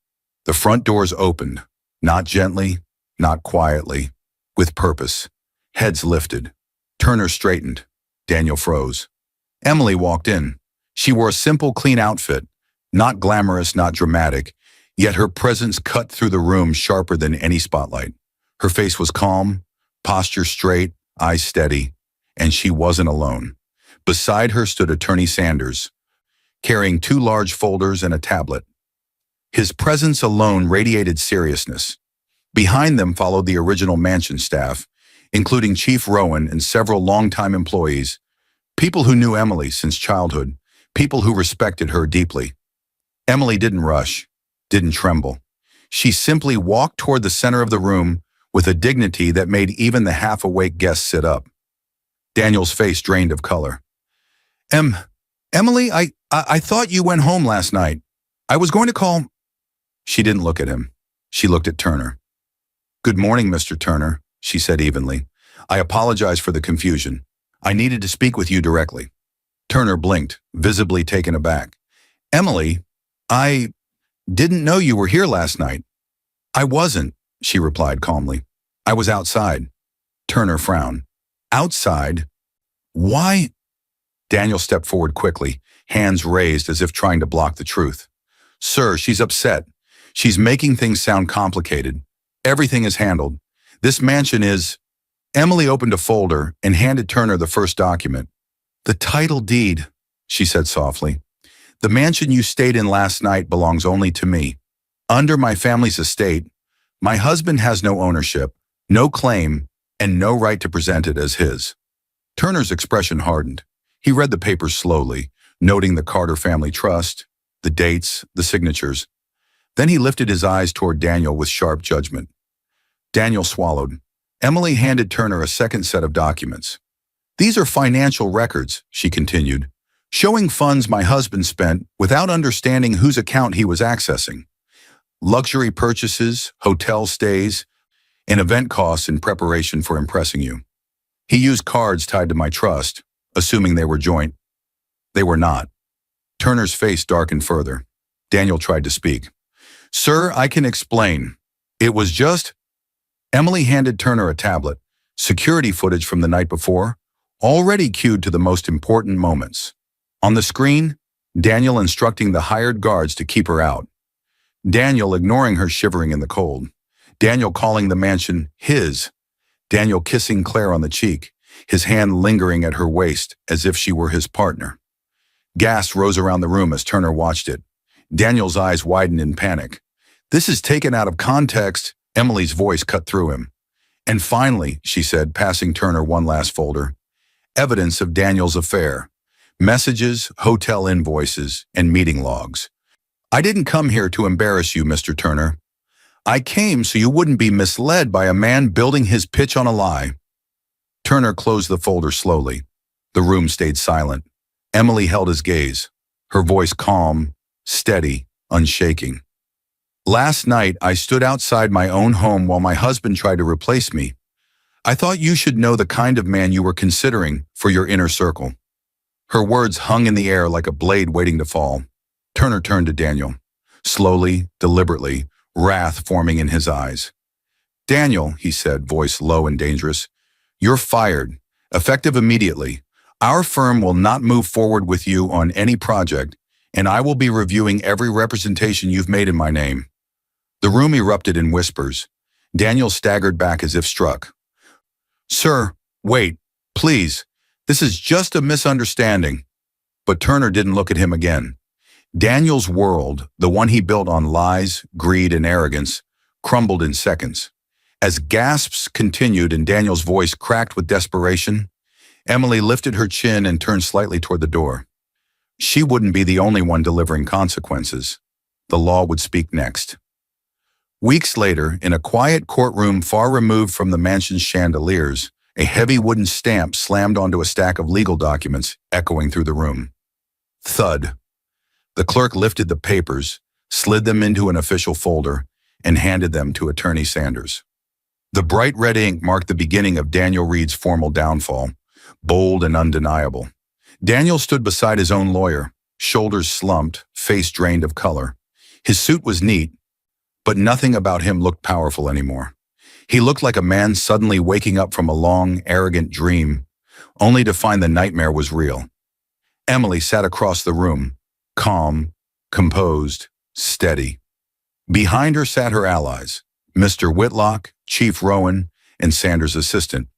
the front doors opened, not gently, not quietly, with purpose. Heads lifted. Turner straightened. Daniel froze. Emily walked in. She wore a simple, clean outfit, not glamorous, not dramatic, yet her presence cut through the room sharper than any spotlight. Her face was calm, posture straight, eyes steady, and she wasn't alone. Beside her stood Attorney Sanders, carrying 2 large folders and a tablet. His presence alone radiated seriousness. Behind them followed the original mansion staff, including Chief Rowan and several longtime employees, people who knew Emily since childhood, people who respected her deeply. Emily didn't rush, didn't tremble. She simply walked toward the center of the room with a dignity that made even the half-awake guests sit up. Daniel's face drained of color. Emily, I thought you went home last night. I was going to call—" She didn't look at him. She looked at Turner. "Good morning, Mr. Turner," she said evenly. "I apologize for the confusion. I needed to speak with you directly." Turner blinked, visibly taken aback. "Emily, I didn't know you were here last night." "I wasn't," she replied calmly. "I was outside." Turner frowned. "Outside? Why?" Daniel stepped forward quickly, hands raised as if trying to block the truth. "Sir, she's upset. She's making things sound complicated. Everything is handled. This mansion is—" Emily opened a folder and handed Turner the first document. "The title deed," she said softly. "The mansion you stayed in last night belongs only to me. Under my family's estate, my husband has no ownership, no claim, and no right to present it as his." Turner's expression hardened. He read the papers slowly, noting the Carter family trust, the dates, the signatures. Then he lifted his eyes toward Daniel with sharp judgment. Daniel swallowed. Emily handed Turner a second set of documents. "These are financial records," she continued, "showing funds my husband spent without understanding whose account he was accessing. Luxury purchases, hotel stays, and event costs in preparation for impressing you. He used cards tied to my trust, assuming they were joint. They were not." Turner's face darkened further. Daniel tried to speak. "Sir, I can explain. It was just—" Emily handed Turner a tablet, security footage from the night before, already cued to the most important moments. On the screen, Daniel instructing the hired guards to keep her out. Daniel ignoring her shivering in the cold. Daniel calling the mansion his. Daniel kissing Claire on the cheek, his hand lingering at her waist as if she were his partner. Gas rose around the room as Turner watched it. Daniel's eyes widened in panic. "This is taken out of context," Emily's voice cut through him. "And finally," she said, passing Turner one last folder, "evidence of Daniel's affair. Messages, hotel invoices, and meeting logs. I didn't come here to embarrass you, Mr. Turner. I came so you wouldn't be misled by a man building his pitch on a lie." Turner closed the folder slowly. The room stayed silent. Emily held his gaze, her voice calm, steady, unshaking. "Last night, I stood outside my own home while my husband tried to replace me. I thought you should know the kind of man you were considering for your inner circle." Her words hung in the air like a blade waiting to fall. Turner turned to Daniel. Slowly, deliberately, wrath forming in his eyes. "Daniel," he said, voice low and dangerous, "you're fired, effective immediately. Our firm will not move forward with you on any project, and I will be reviewing every representation you've made in my name." The room erupted in whispers. Daniel staggered back as if struck. "Sir, wait, please. This is just a misunderstanding." But Turner didn't look at him again. Daniel's world, the one he built on lies, greed, and arrogance, crumbled in seconds. As gasps continued and Daniel's voice cracked with desperation, Emily lifted her chin and turned slightly toward the door. She wouldn't be the only one delivering consequences. The law would speak next. Weeks later, in a quiet courtroom far removed from the mansion's chandeliers, a heavy wooden stamp slammed onto a stack of legal documents, echoing through the room. Thud. The clerk lifted the papers, slid them into an official folder, and handed them to Attorney Sanders. The bright red ink marked the beginning of Daniel Reed's formal downfall, bold and undeniable. Daniel stood beside his own lawyer, shoulders slumped, face drained of color. His suit was neat, but nothing about him looked powerful anymore. He looked like a man suddenly waking up from a long, arrogant dream, only to find the nightmare was real. Emily sat across the room, calm, composed, steady. Behind her sat her allies, Mr. Whitlock, Chief Rowan, and Sanders' assistant.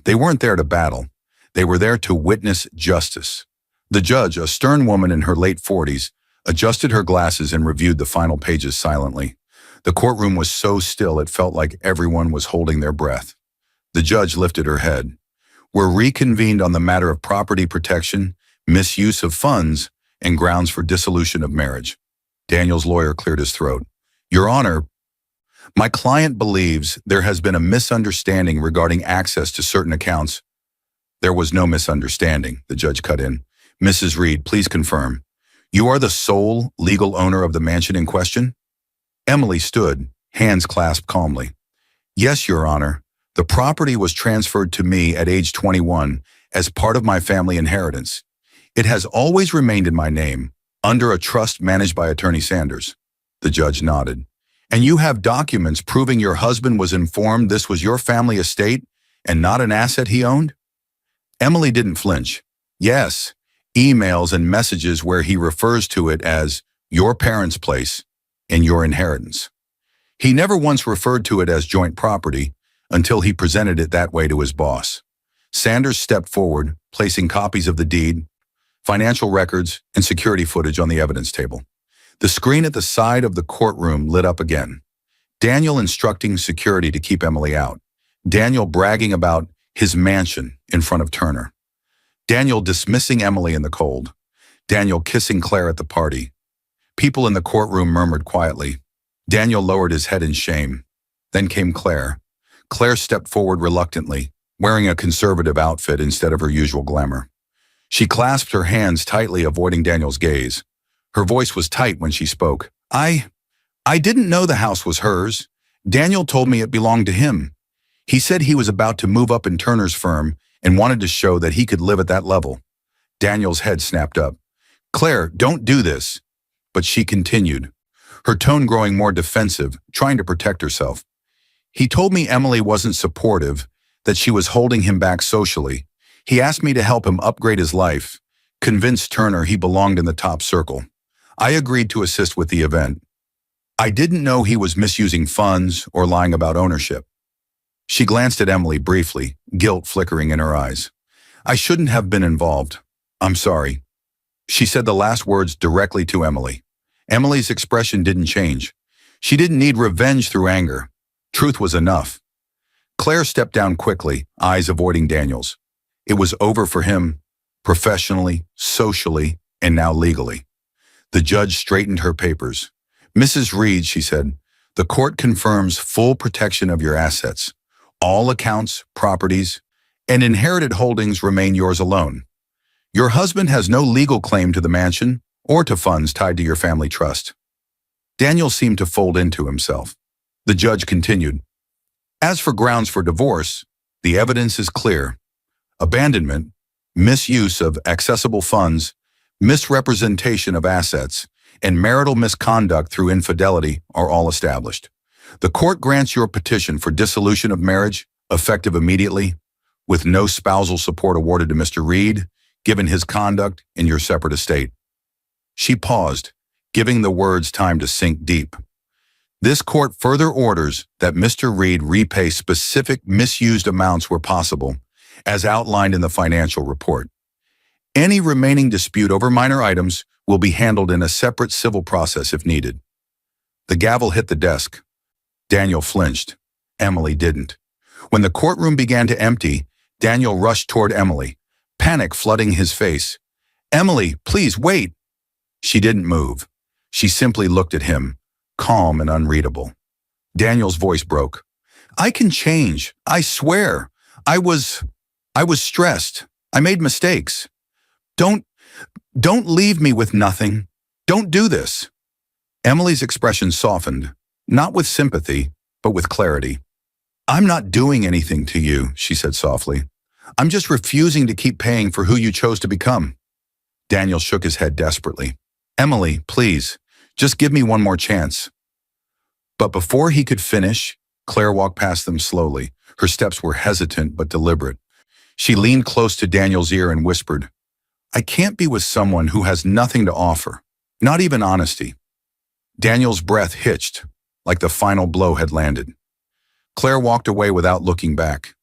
They weren't there to battle. They were there to witness justice. The judge, a stern woman in her late 40s, adjusted her glasses and reviewed the final pages silently. The courtroom was so still it felt like everyone was holding their breath. The judge lifted her head. "We're reconvened on the matter of property protection, misuse of funds, and grounds for dissolution of marriage." Daniel's lawyer cleared his throat. "Your Honor, my client believes there has been a misunderstanding regarding access to certain accounts." "There was no misunderstanding," the judge cut in. "Mrs. Reed, please confirm. You are the sole legal owner of the mansion in question?" Emily stood, hands clasped calmly. "Yes, Your Honor. The property was transferred to me at age 21 as part of my family inheritance. It has always remained in my name, under a trust managed by Attorney Sanders." The judge nodded. "And you have documents proving your husband was informed this was your family estate and not an asset he owned?" Emily didn't flinch. "Yes, emails and messages where he refers to it as your parents' place and your inheritance. He never once referred to it as joint property, until he presented it that way to his boss. Sanders stepped forward, placing copies of the deed, financial records, and security footage on the evidence table. The screen at the side of the courtroom lit up again. Daniel instructing security to keep Emily out. Daniel bragging about his mansion in front of Turner. Daniel dismissing Emily in the cold. Daniel kissing Claire at the party. People in the courtroom murmured quietly. Daniel lowered his head in shame. Then came Claire. Claire stepped forward reluctantly, wearing a conservative outfit instead of her usual glamour. She clasped her hands tightly, avoiding Daniel's gaze. Her voice was tight when she spoke. I didn't know the house was hers. Daniel told me it belonged to him. He said he was about to move up in Turner's firm and wanted to show that he could live at that level. Daniel's head snapped up. Claire, don't do this. But she continued, her tone growing more defensive, trying to protect herself. He told me Emily wasn't supportive, that she was holding him back socially. He asked me to help him upgrade his life, convince Turner he belonged in the top circle. I agreed to assist with the event. I didn't know he was misusing funds or lying about ownership. She glanced at Emily briefly, guilt flickering in her eyes. I shouldn't have been involved. I'm sorry. She said the last words directly to Emily. Emily's expression didn't change. She didn't need revenge through anger. Truth was enough. Claire stepped down quickly, eyes avoiding Daniel's. It was over for him, professionally, socially, and now legally. The judge straightened her papers. Mrs. Reed, she said, the court confirms full protection of your assets. All accounts, properties, and inherited holdings remain yours alone. Your husband has no legal claim to the mansion or to funds tied to your family trust. Daniel seemed to fold into himself. The judge continued. As for grounds for divorce, the evidence is clear. Abandonment, misuse of accessible funds, misrepresentation of assets, and marital misconduct through infidelity are all established. The court grants your petition for dissolution of marriage, effective immediately, with no spousal support awarded to Mr. Reed, given his conduct in your separate estate. She paused, giving the words time to sink deep. This court further orders that Mr. Reed repay specific misused amounts where possible, as outlined in the financial report. Any remaining dispute over minor items will be handled in a separate civil process if needed. The gavel hit the desk. Daniel flinched. Emily didn't. When the courtroom began to empty, Daniel rushed toward Emily, panic flooding his face. Emily, please wait. She didn't move. She simply looked at him, calm and unreadable. Daniel's voice broke. I can change. I swear. I was stressed. I made mistakes. Don't leave me with nothing. Don't do this. Emily's expression softened, not with sympathy, but with clarity. I'm not doing anything to you, she said softly. I'm just refusing to keep paying for who you chose to become. Daniel shook his head desperately. Emily, please, just give me one more chance. But before he could finish, Claire walked past them slowly. Her steps were hesitant but deliberate. She leaned close to Daniel's ear and whispered, I can't be with someone who has nothing to offer, not even honesty. Daniel's breath hitched, like the final blow had landed. Claire walked away without looking back.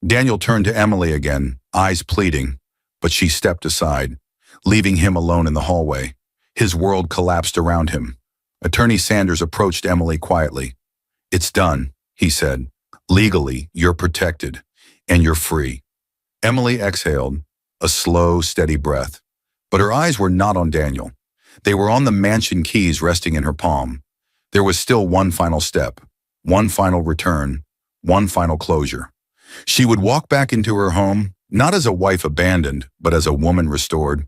Daniel turned to Emily again, eyes pleading, but she stepped aside, leaving him alone in the hallway. His world collapsed around him. Attorney Sanders approached Emily quietly. It's done, he said. Legally, you're protected, and you're free. Emily exhaled, a slow, steady breath, but her eyes were not on Daniel. They were on the mansion keys resting in her palm. There was still one final step, one final return, one final closure. She would walk back into her home, not as a wife abandoned, but as a woman restored.